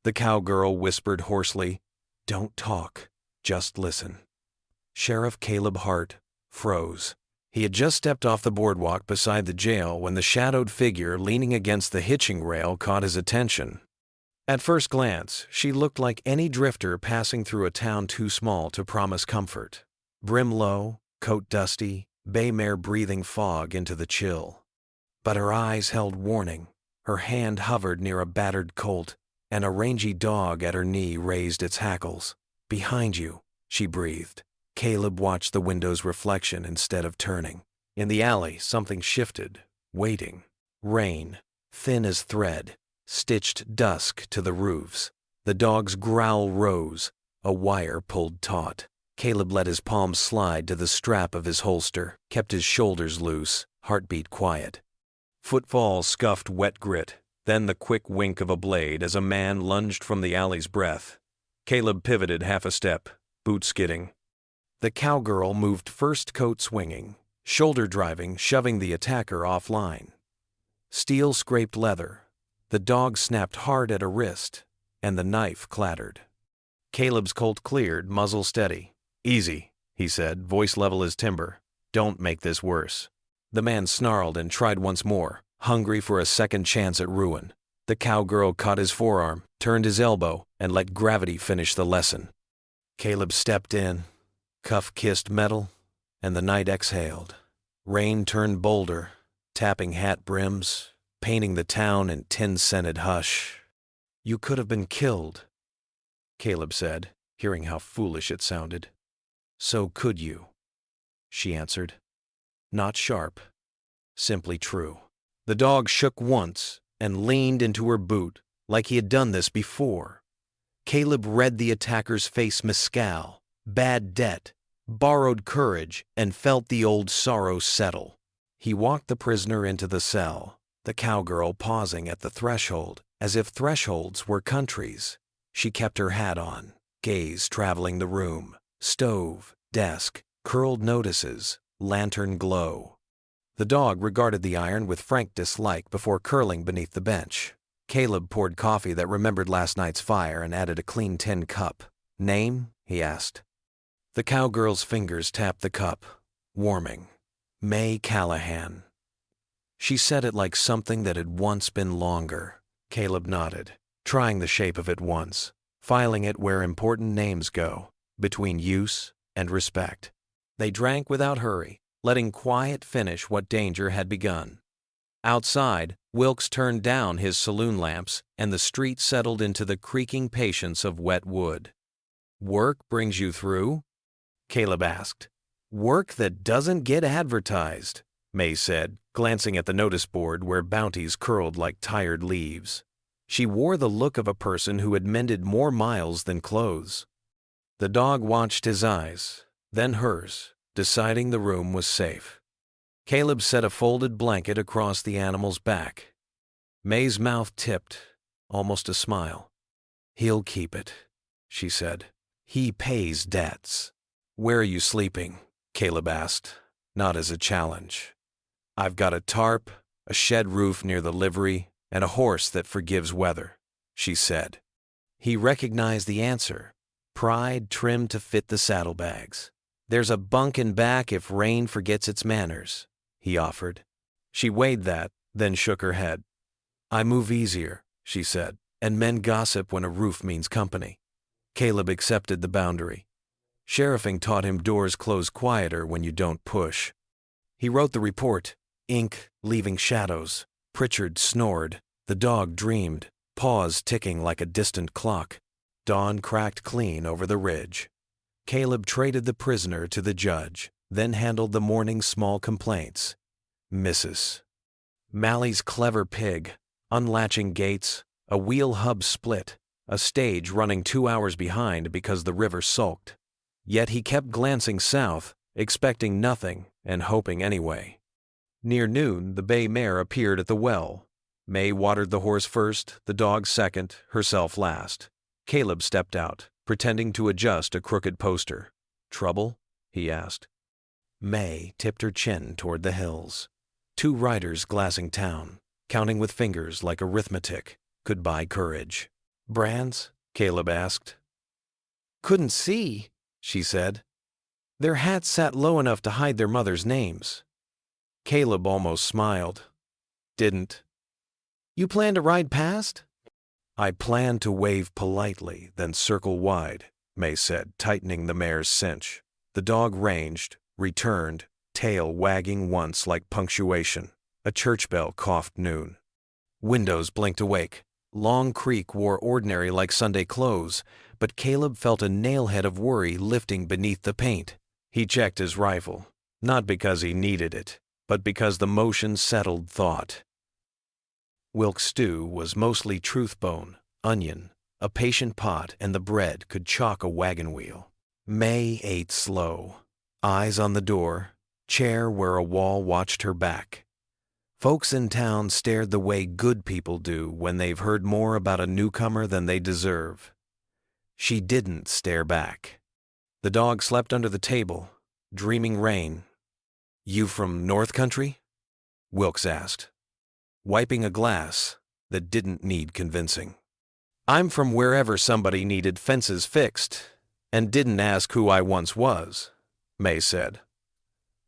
The cowgirl whispered hoarsely, "Don't talk, just listen." Sheriff Caleb Hart froze. He had just stepped off the boardwalk beside the jail when the shadowed figure leaning against the hitching rail caught his attention. At first glance, she looked like any drifter passing through a town too small to promise comfort. Brim low, coat dusty, bay mare breathing fog into the chill. But her eyes held warning, her hand hovered near a battered colt, and a rangy dog at her knee raised its hackles. "Behind you," she breathed. Caleb watched the window's reflection instead of turning. In the alley, something shifted, waiting. Rain, thin as thread, stitched dusk to the roofs. The dog's growl rose, a wire pulled taut. Caleb let his palms slide to the strap of his holster, kept his shoulders loose, heartbeat quiet. Footfalls scuffed wet grit, then the quick wink of a blade as a man lunged from the alley's breath. Caleb pivoted half a step, boot skidding. The cowgirl moved first, coat swinging, shoulder driving, shoving the attacker offline. Steel scraped leather. The dog snapped hard at a wrist, and the knife clattered. Caleb's Colt cleared, muzzle steady. "Easy," he said, voice level as timber. "Don't make this worse." The man snarled and tried once more, hungry for a second chance at ruin. The cowgirl caught his forearm, turned his elbow, and let gravity finish the lesson. Caleb stepped in. Cuff kissed metal, and the night exhaled. Rain turned bolder, tapping hat brims, painting the town in tin-scented hush. "You could have been killed," Caleb said, hearing how foolish it sounded. "So could you," she answered. Not sharp, simply true. The dog shook once and leaned into her boot like he had done this before. Caleb read the attacker's face mescal, bad debt, borrowed courage, and felt the old sorrow settle. He walked the prisoner into the cell, the cowgirl pausing at the threshold, as if thresholds were countries. She kept her hat on, gaze traveling the room, stove, desk, curled notices, lantern glow. The dog regarded the iron with frank dislike before curling beneath the bench. Caleb poured coffee that remembered last night's fire and added a clean tin cup. "Name?" he asked. The cowgirl's fingers tapped the cup, warming. "May Callahan." She said it like something that had once been longer. Caleb nodded, trying the shape of it once, filing it where important names go, between use and respect. They drank without hurry, letting quiet finish what danger had begun. Outside, Wilkes turned down his saloon lamps, and the street settled into the creaking patience of wet wood. "Work brings you through?" Caleb asked. "Work that doesn't get advertised," May said, glancing at the notice board where bounties curled like tired leaves. She wore the look of a person who had mended more miles than clothes. The dog watched his eyes, then hers, deciding the room was safe. Caleb set a folded blanket across the animal's back. May's mouth tipped, almost a smile. "He'll keep it," she said. "He pays debts." "Where are you sleeping?" Caleb asked, not as a challenge. "I've got a tarp, a shed roof near the livery, and a horse that forgives weather," she said. He recognized the answer, pride trimmed to fit the saddlebags. "There's a bunk in back if rain forgets its manners," he offered. She weighed that, then shook her head. "I move easier," she said, "and men gossip when a roof means company." Caleb accepted the boundary. Sheriffing taught him doors close quieter when you don't push. He wrote the report, ink leaving shadows. Pritchard snored. The dog dreamed, paws ticking like a distant clock. Dawn cracked clean over the ridge. Caleb traded the prisoner to the judge, then handled the morning's small complaints. Misses. Mally's clever pig, unlatching gates, a wheel hub split, a stage running 2 hours behind because the river sulked. Yet he kept glancing south, expecting nothing and hoping anyway. Near noon, the bay mare appeared at the well. May watered the horse first, the dog second, herself last. Caleb stepped out, pretending to adjust a crooked poster. "Trouble?" he asked. May tipped her chin toward the hills. 2 riders glassing town, counting with fingers like arithmetic, could buy courage. Brands? Caleb asked. Couldn't see, she said. Their hats sat low enough to hide their mother's names. Caleb almost smiled. Didn't. You plan to ride past? I plan to wave politely, then circle wide, May said, tightening the mare's cinch. The dog ranged, returned, tail wagging once like punctuation. A church bell coughed noon. Windows blinked awake. Long Creek wore ordinary like Sunday clothes, but Caleb felt a nailhead of worry lifting beneath the paint. He checked his rifle, not because he needed it, but because the motion settled thought. Wilk's stew was mostly truthbone, onion, a patient pot, and the bread could chalk a wagon wheel. May ate slow, eyes on the door, chair where a wall watched her back. Folks in town stared the way good people do when they've heard more about a newcomer than they deserve. She didn't stare back. The dog slept under the table, dreaming rain. You from North Country? Wilkes asked, wiping a glass that didn't need convincing. I'm from wherever somebody needed fences fixed, and didn't ask who I once was, May said.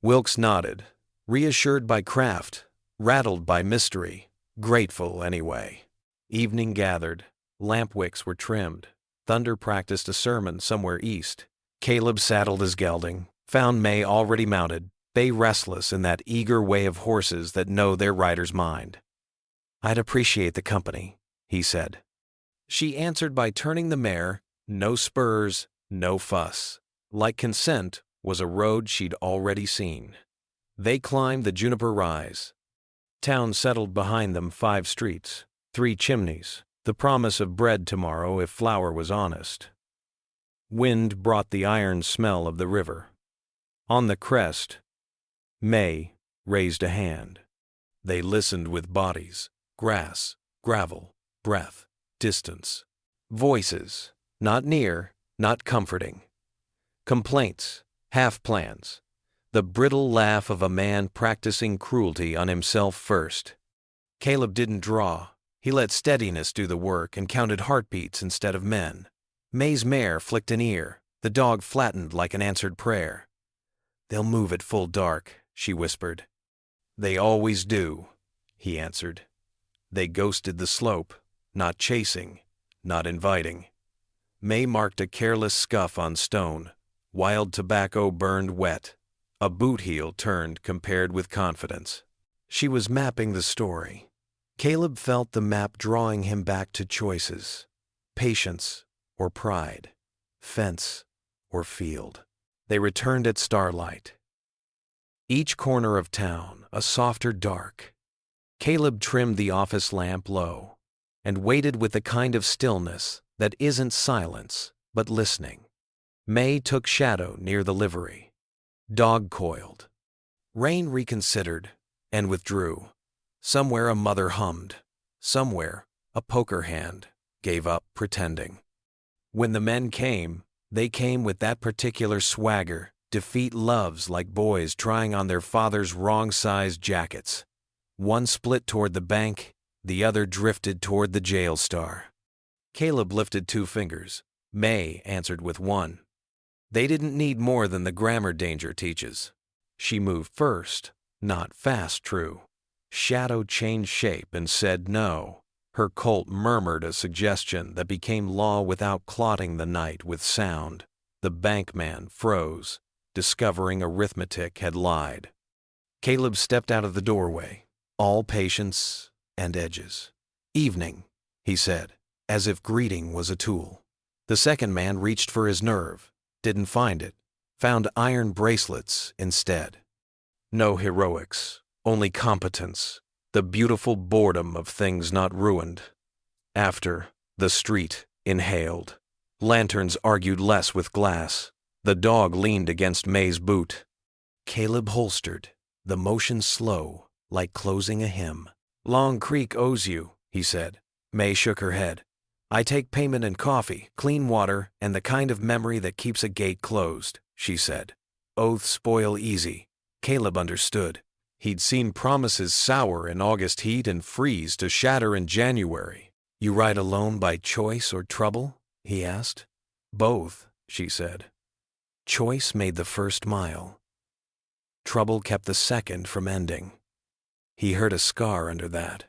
Wilkes nodded, reassured by craft, rattled by mystery, grateful anyway. Evening gathered, lamp wicks were trimmed, Thunder practiced a sermon somewhere east. Caleb saddled his gelding, found May already mounted, bay restless in that eager way of horses that know their rider's mind. I'd appreciate the company, he said. She answered by turning the mare, no spurs, no fuss. Like consent was a road she'd already seen. They climbed the Juniper Rise. Town settled behind them 5 streets, 3 chimneys, the promise of bread tomorrow if flour was honest. Wind brought the iron smell of the river. On the crest, May raised a hand. They listened with bodies, grass, gravel, breath, distance. Voices, not near, not comforting. Complaints, half-plans. The brittle laugh of a man practicing cruelty on himself first. Caleb didn't draw. He let steadiness do the work and counted heartbeats instead of men. May's mare flicked an ear. The dog flattened like an answered prayer. They'll move at full dark, she whispered. They always do, he answered. They ghosted the slope, not chasing, not inviting. May marked a careless scuff on stone. Wild tobacco burned wet. A boot heel turned compared with confidence. She was mapping the story. Caleb felt the map drawing him back to choices. Patience or pride. Fence or field. They returned at starlight. Each corner of town, a softer dark. Caleb trimmed the office lamp low and waited with the kind of stillness that isn't silence, but listening. May took shadow near the livery. Dog coiled. Rain reconsidered and withdrew. Somewhere a mother hummed. Somewhere a poker hand gave up pretending. When the men came, they came with that particular swagger. Defeat loves like boys trying on their father's wrong-sized jackets. One split toward the bank, the other drifted toward the jail star. Caleb lifted 2 fingers. May answered with 1. They didn't need more than the grammar danger teaches. She moved first, not fast, true. Shadow changed shape and said no. Her colt murmured a suggestion that became law without clotting the night with sound. The bankman froze, discovering arithmetic had lied. Caleb stepped out of the doorway, all patience and edges. Evening, he said, as if greeting was a tool. The second man reached for his nerve, didn't find it, found iron bracelets instead. No heroics, only competence, the beautiful boredom of things not ruined. After, the street inhaled. Lanterns argued less with glass. The dog leaned against May's boot. Caleb holstered, the motion slow, like closing a hymn. Long Creek owes you, he said. May shook her head. I take payment in coffee, clean water, and the kind of memory that keeps a gate closed, she said. Oaths spoil easy. Caleb understood. He'd seen promises sour in August heat and freeze to shatter in January. You ride alone by choice or trouble? He asked. Both, she said. Choice made the first mile. Trouble kept the second from ending. He heard a scar under that.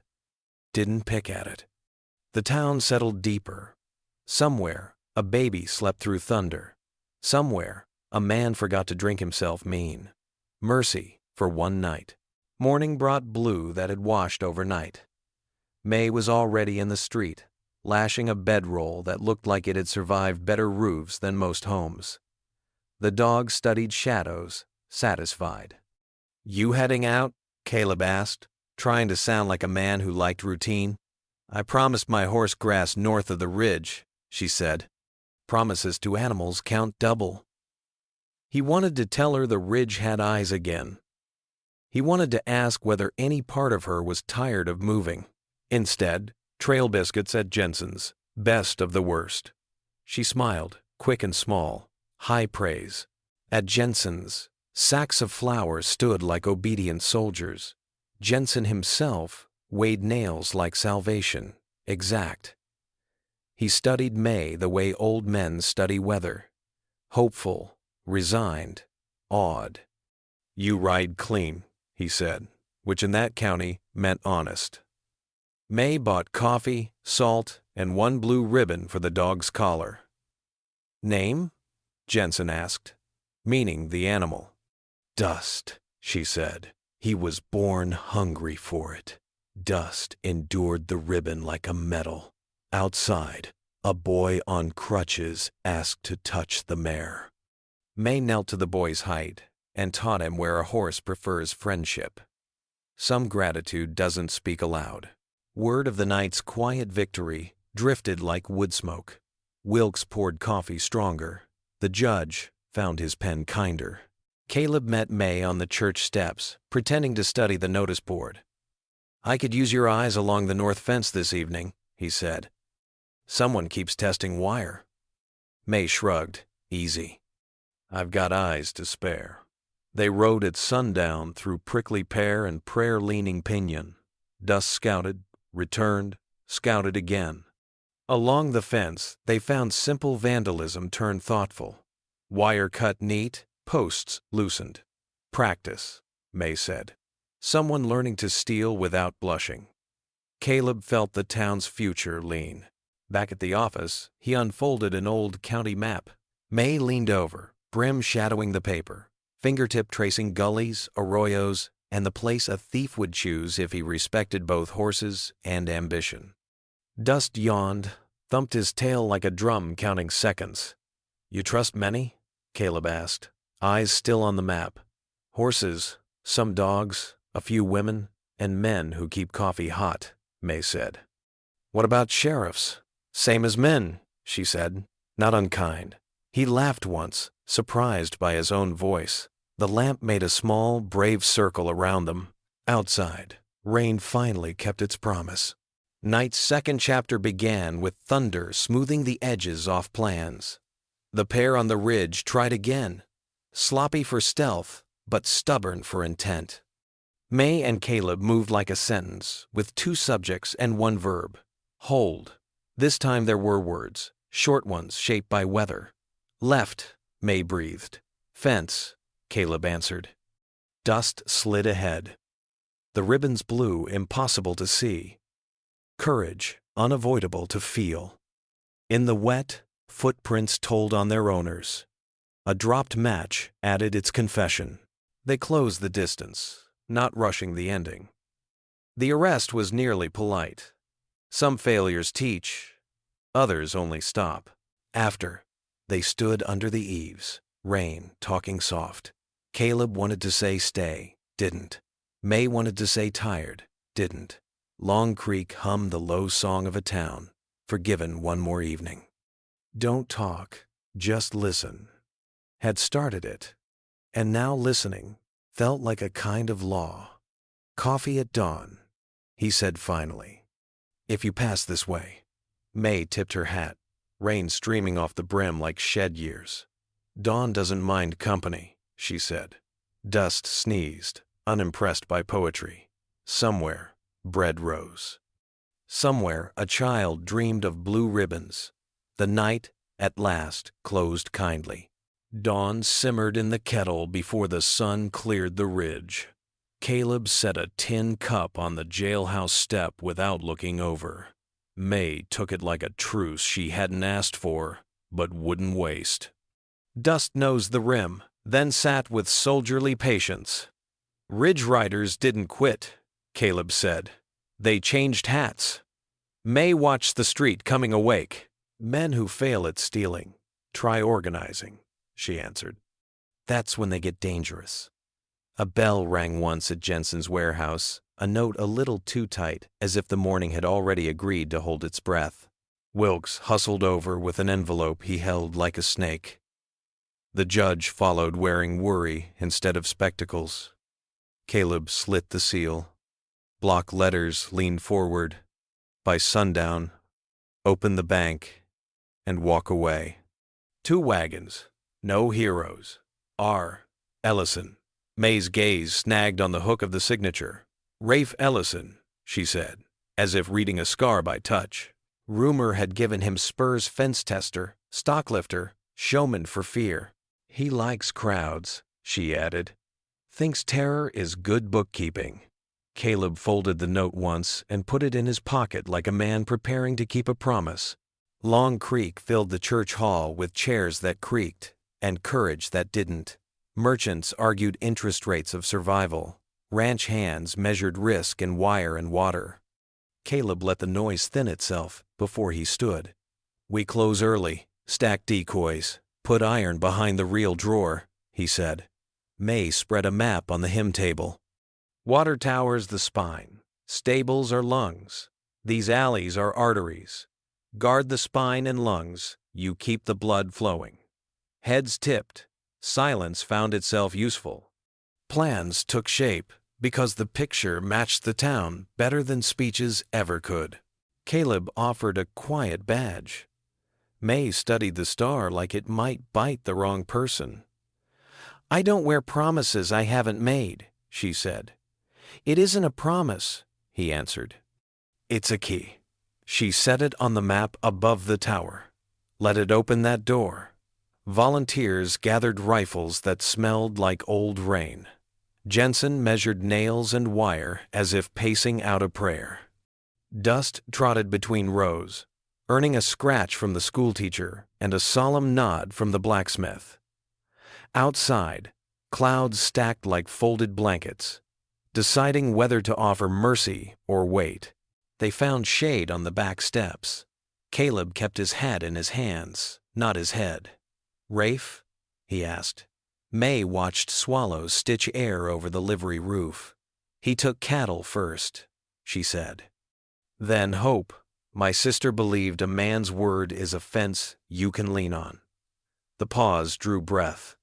Didn't pick at it. The town settled deeper. Somewhere, a baby slept through thunder. Somewhere, a man forgot to drink himself mean. Mercy for one night. Morning brought blue that had washed overnight. May was already in the street, lashing a bedroll that looked like it had survived better roofs than most homes. The dog studied shadows, satisfied. You heading out? Caleb asked, trying to sound like a man who liked routine. I promised my horse grass north of the ridge, she said. Promises to animals count double. He wanted to tell her the ridge had eyes again. He wanted to ask whether any part of her was tired of moving. Instead, trail biscuits at Jensen's, best of the worst. She smiled, quick and small, high praise. At Jensen's, sacks of flour stood like obedient soldiers. Jensen himself weighed nails like salvation, exact. He studied May the way old men study weather. Hopeful, resigned, awed. You ride clean, he said, which in that county meant honest. May bought coffee, salt, and one blue ribbon for the dog's collar. Name? Jensen asked, meaning the animal. Dust, she said. He was born hungry for it. Dust endured the ribbon like a medal. Outside, a boy on crutches asked to touch the mare. May knelt to the boy's height and taught him where a horse prefers friendship. Some gratitude doesn't speak aloud. Word of the night's quiet victory drifted like wood smoke. Wilkes poured coffee stronger. The judge found his pen kinder. Caleb met May on the church steps, pretending to study the notice board. I could use your eyes along the north fence this evening, he said. Someone keeps testing wire. May shrugged. Easy. I've got eyes to spare. They rode at sundown through prickly pear and prayer-leaning pinyon. Dust scouted, returned, scouted again. Along the fence, they found simple vandalism turned thoughtful. Wire cut neat, posts loosened. Practice, May said. Someone learning to steal without blushing. Caleb felt the town's future lean. Back at the office, he unfolded an old county map. May leaned over, brim shadowing the paper, fingertip tracing gullies, arroyos, and the place a thief would choose if he respected both horses and ambition. Dust yawned, thumped his tail like a drum counting seconds. You trust many? Caleb asked, eyes still on the map. Horses, some dogs, a few women, and men who keep coffee hot, May said. What about sheriffs? Same as men, she said, not unkind. He laughed once, surprised by his own voice. The lamp made a small, brave circle around them. Outside, rain finally kept its promise. Night's second chapter began with thunder smoothing the edges off plans. The pair on the ridge tried again, sloppy for stealth, but stubborn for intent. May and Caleb moved like a sentence, with two subjects and one verb. Hold. This time there were words, short ones shaped by weather. Left, May breathed. Fence, Caleb answered. Dust slid ahead. The ribbons blue, impossible to see. Courage, unavoidable to feel. In the wet, footprints told on their owners. A dropped match added its confession. They closed the distance, not rushing the ending. The arrest was nearly polite. Some failures teach, others only stop. After, they stood under the eaves, rain talking soft. Caleb wanted to say stay, didn't. May wanted to say tired, didn't. Long Creek hummed the low song of a town, forgiven one more evening. Don't talk, just listen. Had started it, and now listening felt like a kind of law. Coffee at dawn, he said finally. If you pass this way. May tipped her hat, rain streaming off the brim like shed years. Dawn doesn't mind company, she said. Dust sneezed, unimpressed by poetry. Somewhere, bread rose. Somewhere, a child dreamed of blue ribbons. The night, at last, closed kindly. Dawn simmered in the kettle before the sun cleared the ridge. Caleb set a tin cup on the jailhouse step without looking over. May took it like a truce she hadn't asked for, but wouldn't waste. Dust nosed the rim, then sat with soldierly patience. Ridge Riders didn't quit, Caleb said. They changed hats. May watched the street coming awake. Men who fail at stealing try organizing, she answered. That's when they get dangerous. A bell rang once at Jensen's warehouse, a note a little too tight, as if the morning had already agreed to hold its breath. Wilkes hustled over with an envelope he held like a snake. The judge followed wearing worry instead of spectacles. Caleb slit the seal. Block letters leaned forward. By sundown, open the bank, and walk away. 2 wagons, no heroes. R. Ellison. May's gaze snagged on the hook of the signature. Rafe Ellison, she said, as if reading a scar by touch. Rumor had given him Spurs fence tester, stock lifter, showman for fear. He likes crowds, she added. Thinks terror is good bookkeeping. Caleb folded the note once and put it in his pocket like a man preparing to keep a promise. Long Creek filled the church hall with chairs that creaked and courage that didn't. Merchants argued interest rates of survival. Ranch hands measured risk in wire and water. Caleb let the noise thin itself before he stood. We close early, stack decoys, put iron behind the real drawer, he said. May spread a map on the hymn table. Water tower's the spine. Stables are lungs. These alleys are arteries. Guard the spine and lungs. You keep the blood flowing. Heads tipped. Silence found itself useful. Plans took shape because the picture matched the town better than speeches ever could. Caleb offered a quiet badge. May studied the star like it might bite the wrong person. I don't wear promises I haven't made, she said. It isn't a promise, he answered. It's a key. She set it on the map above the tower. Let it open that door. Volunteers gathered rifles that smelled like old rain. Jensen measured nails and wire as if pacing out a prayer. Dust trotted between rows, earning a scratch from the schoolteacher and a solemn nod from the blacksmith. Outside, clouds stacked like folded blankets, deciding whether to offer mercy or wait. They found shade on the back steps. Caleb kept his hat in his hands, not his head. Rafe? He asked. May watched swallows stitch air over the livery roof. He took cattle first, she said. Then hope. My sister believed a man's word is a fence you can lean on. The pause drew breath.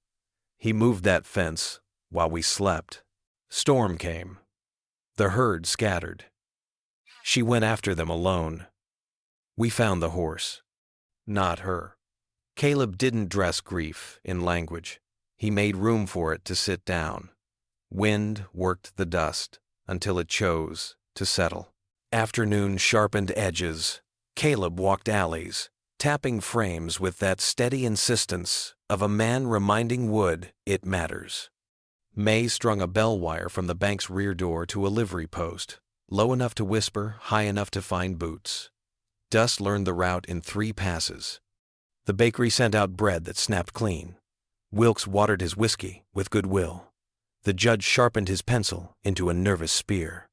He moved that fence while we slept. Storm came. The herd scattered. She went after them alone. We found the horse. Not her. Caleb didn't dress grief in language. He made room for it to sit down. Wind worked the dust until it chose to settle. Afternoon sharpened edges. Caleb walked alleys, tapping frames with that steady insistence of a man reminding wood it matters. May strung a bell wire from the bank's rear door to a livery post, low enough to whisper, high enough to find boots. Dust learned the route in 3 passes. The bakery sent out bread that snapped clean. Wilkes watered his whiskey with goodwill. The judge sharpened his pencil into a nervous spear.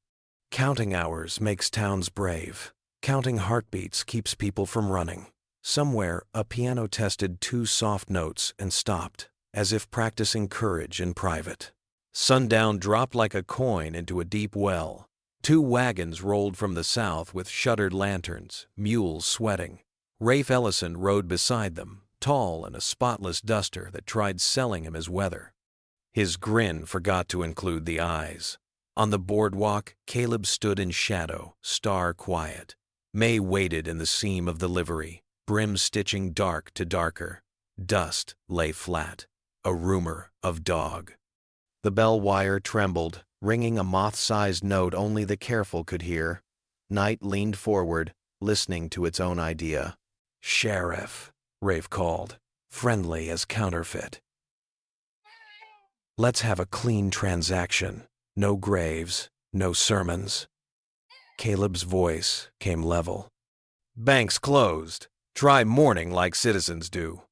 Counting hours makes towns brave. Counting heartbeats keeps people from running. Somewhere, a piano tested 2 soft notes and stopped, as if practicing courage in private. Sundown dropped like a coin into a deep well. 2 wagons rolled from the south with shuttered lanterns, mules sweating. Rafe Ellison rode beside them, tall in a spotless duster that tried selling him as weather. His grin forgot to include the eyes. On the boardwalk, Caleb stood in shadow, star quiet. May waited in the seam of the livery, brim stitching dark to darker. Dust lay flat, a rumor of dog. The bell wire trembled, ringing a moth-sized note only the careful could hear. Night leaned forward, listening to its own idea. "Sheriff," Rafe called, friendly as counterfeit. "Let's have a clean transaction. No graves, no sermons." Caleb's voice came level. "Bank's closed. Try mourning like citizens do."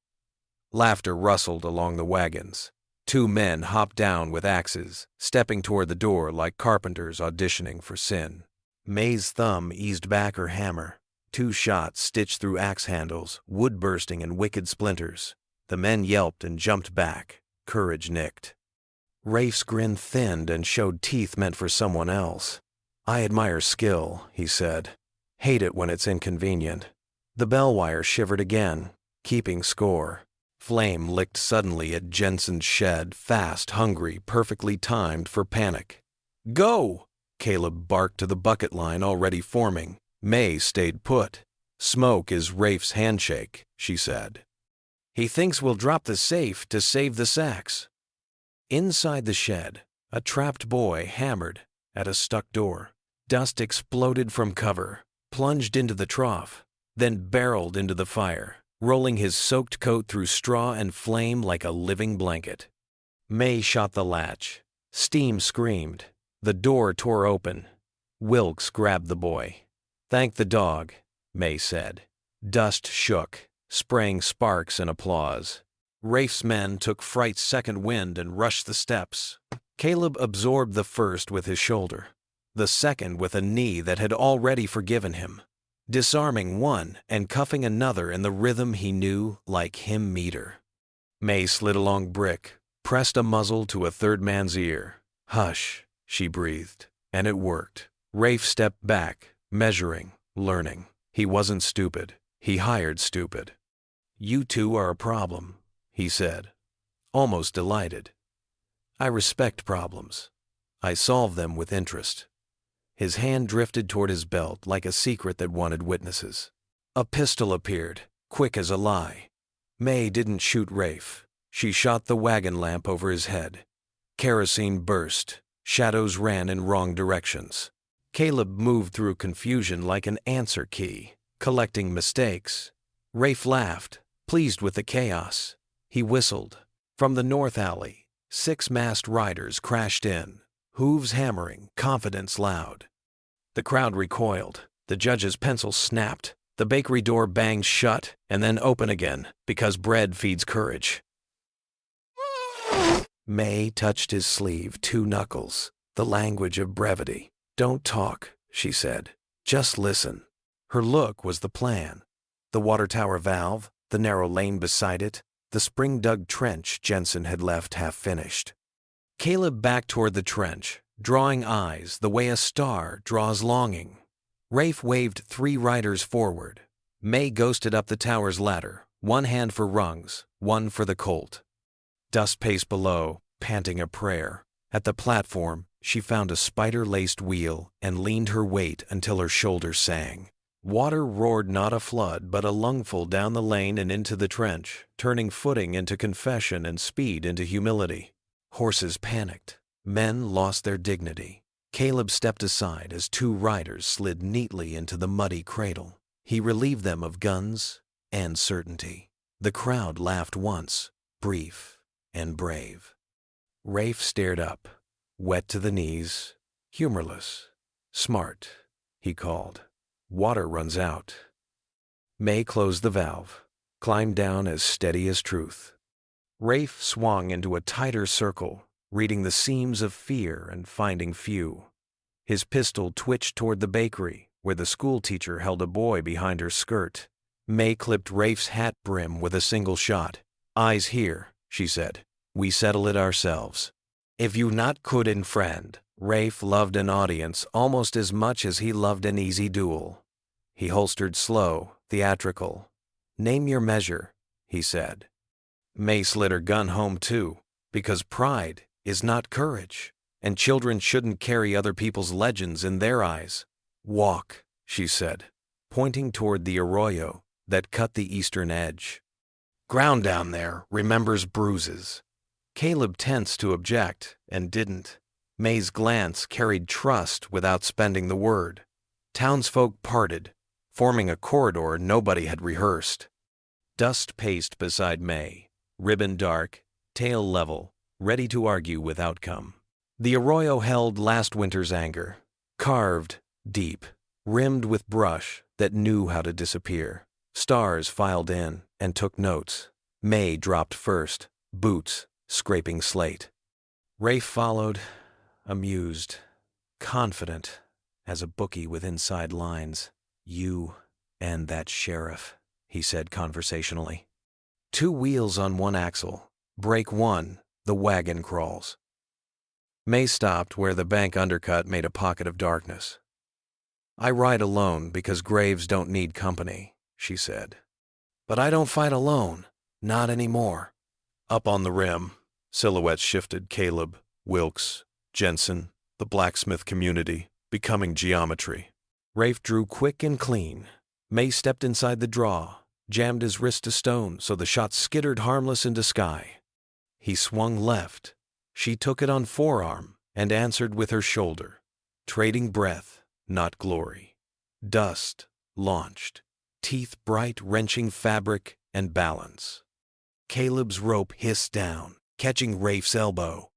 Laughter rustled along the wagons. Two men hopped down with axes, stepping toward the door like carpenters auditioning for sin. May's thumb eased back her hammer. 2 shots stitched through axe handles, wood bursting in wicked splinters. The men yelped and jumped back. Courage nicked. Rafe's grin thinned and showed teeth meant for someone else. "I admire skill," he said. "Hate it when it's inconvenient." The bell wire shivered again, keeping score. Flame licked suddenly at Jensen's shed, fast, hungry, perfectly timed for panic. "Go!" Caleb barked to the bucket line already forming. May stayed put. "Smoke is Rafe's handshake," she said. "He thinks we'll drop the safe to save the sacks." Inside the shed, a trapped boy hammered at a stuck door. Dust exploded from cover, plunged into the trough, then barreled into the fire, rolling his soaked coat through straw and flame like a living blanket. May shot the latch. Steam screamed. The door tore open. Wilkes grabbed the boy. "Thank the dog," May said. Dust shook, spraying sparks and applause. Rafe's men took fright's second wind and rushed the steps. Caleb absorbed the first with his shoulder, the second with a knee that had already forgiven him, disarming one and cuffing another in the rhythm he knew like hymn meter. May slid along brick, pressed a muzzle to a third man's ear. "Hush," she breathed, and it worked. Rafe stepped back, measuring, learning. He wasn't stupid. He hired stupid. "You two are a problem," he said, almost delighted. "I respect problems. I solve them with interest." His hand drifted toward his belt like a secret that wanted witnesses. A pistol appeared, quick as a lie. May didn't shoot Rafe. She shot the wagon lamp over his head. Kerosene burst. Shadows ran in wrong directions. Caleb moved through confusion like an answer key, collecting mistakes. Rafe laughed, pleased with the chaos. He whistled. From the north alley, 6 masked riders crashed in, hooves hammering, confidence loud. The crowd recoiled. The judge's pencil snapped. The bakery door banged shut and then open again, because bread feeds courage. May touched his sleeve, 2 knuckles, the language of brevity. "Don't talk," she said. "Just listen." Her look was the plan. The water tower valve, the narrow lane beside it, the spring-dug trench Jensen had left half-finished. Caleb backed toward the trench, drawing eyes the way a star draws longing. Rafe waved 3 riders forward. May ghosted up the tower's ladder, 1 hand for rungs, 1 for the colt. Dust paced below, panting a prayer. At the platform, she found a spider-laced wheel and leaned her weight until her shoulders sang. Water roared not a flood, but a lungful down the lane and into the trench, turning footing into confession and speed into humility. Horses panicked. Men lost their dignity. Caleb stepped aside as 2 riders slid neatly into the muddy cradle. He relieved them of guns and certainty. The crowd laughed once, brief and brave. Rafe stared up, wet to the knees, humorless. "Smart," he called. "Water runs out." May closed the valve, climbed down as steady as truth. Rafe swung into a tighter circle, reading the seams of fear and finding few. His pistol twitched toward the bakery, where the schoolteacher held a boy behind her skirt. May clipped Rafe's hat brim with a single shot. "Eyes here," she said. "We settle it ourselves." If you not couldn't friend, Rafe loved an audience almost as much as he loved an easy duel. He holstered slow, theatrical. "Name your measure," he said. May slid her gun home too, because pride is not courage, and children shouldn't carry other people's legends in their eyes. "Walk," she said, pointing toward the arroyo that cut the eastern edge. "Ground down there remembers bruises." Caleb tensed to object, and didn't. May's glance carried trust without spending the word. Townsfolk parted, forming a corridor nobody had rehearsed. Dust paced beside May, ribbon dark, tail level, ready to argue with outcome. The arroyo held last winter's anger, carved, deep, rimmed with brush that knew how to disappear. Stars filed in and took notes. May dropped first, boots scraping slate. Rafe followed, amused, confident, as a bookie with inside lines. "You and that sheriff," he said conversationally. "Two wheels on one axle. Break one, the wagon crawls." May stopped where the bank undercut made a pocket of darkness. "I ride alone because graves don't need company," she said. "But I don't fight alone. Not anymore." Up on the rim, silhouettes shifted. Caleb, Wilkes, Jensen, the blacksmith community, becoming geometry. Rafe drew quick and clean. May stepped inside the draw, jammed his wrist to stone so the shot skittered harmless into sky. He swung left. She took it on forearm and answered with her shoulder, trading breath, not glory. Dust launched, teeth bright, wrenching fabric and balance. Caleb's rope hissed down, catching Rafe's elbow.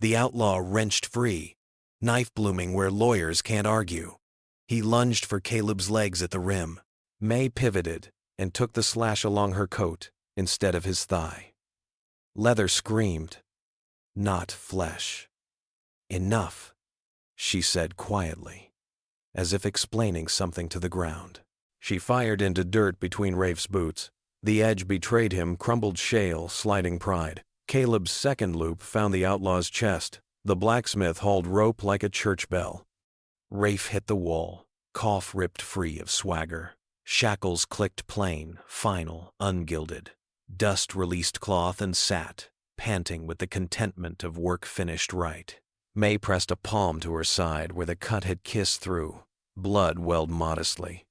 The outlaw wrenched free, knife blooming where lawyers can't argue. He lunged for Caleb's legs at the rim. May pivoted and took the slash along her coat instead of his thigh. Leather screamed, not flesh. "Enough," she said quietly, as if explaining something to the ground. She fired into dirt between Rafe's boots. The edge betrayed him, crumbled shale, sliding pride. Caleb's second loop found the outlaw's chest. The blacksmith hauled rope like a church bell. Rafe hit the wall, cough ripped free of swagger. Shackles clicked plain, final, ungilded. Dust released cloth and sat, panting with the contentment of work finished right. May pressed a palm to her side where the cut had kissed through. Blood welled modestly.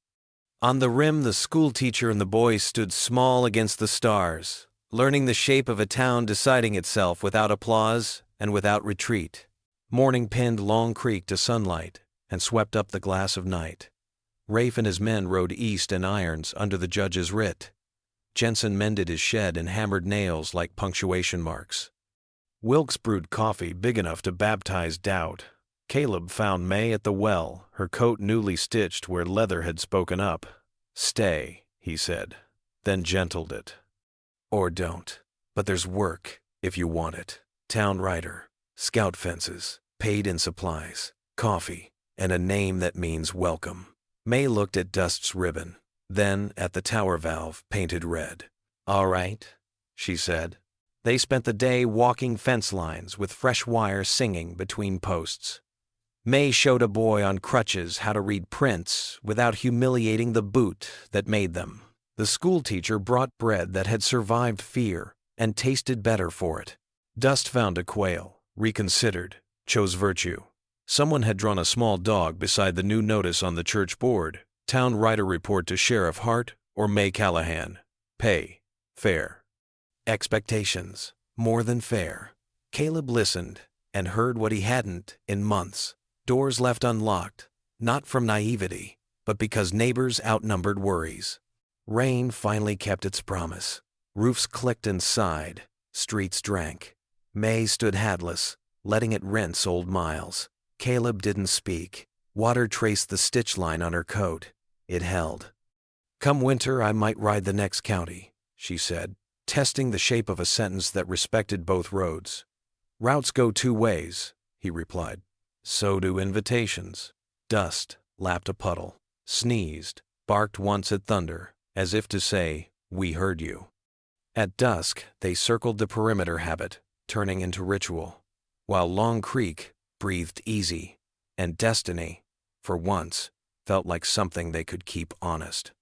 On the rim, the schoolteacher and the boys stood small against the stars, learning the shape of a town deciding itself without applause and without retreat. Morning pinned Long Creek to sunlight and swept up the glass of night. Rafe and his men rode east in irons under the judge's writ. Jensen mended his shed and hammered nails like punctuation marks. Wilkes brewed coffee big enough to baptize doubt. Caleb found May at the well, her coat newly stitched where leather had spoken up. "Stay," he said, then gentled it. "Or don't. But there's work, if you want it. Town writer, scout fences, paid in supplies, coffee, and a name that means welcome." May looked at Dust's ribbon, then at the tower valve painted red. "All right," she said. They spent the day walking fence lines with fresh wire singing between posts. May showed a boy on crutches how to read prints without humiliating the boot that made them. The schoolteacher brought bread that had survived fear and tasted better for it. Dust found a quail, reconsidered, chose virtue. Someone had drawn a small dog beside the new notice on the church board. Town writer report to Sheriff Hart or May Callahan. Pay. Fair. Expectations. More than fair. Caleb listened and heard what he hadn't in months. Doors left unlocked, not from naivety, but because neighbors outnumbered worries. Rain finally kept its promise. Roofs clicked and sighed. Streets drank. May stood hatless, letting it rinse old miles. Caleb didn't speak. Water traced the stitch line on her coat. It held. "Come winter, I might ride the next county," she said, testing the shape of a sentence that respected both roads. "Routes go two ways," he replied. "So do invitations." Dust lapped a puddle, sneezed, barked once at thunder, as if to say, "We heard you." At dusk, they circled the perimeter habit, turning into ritual, while Long Creek breathed easy, and destiny, for once, felt like something they could keep honest.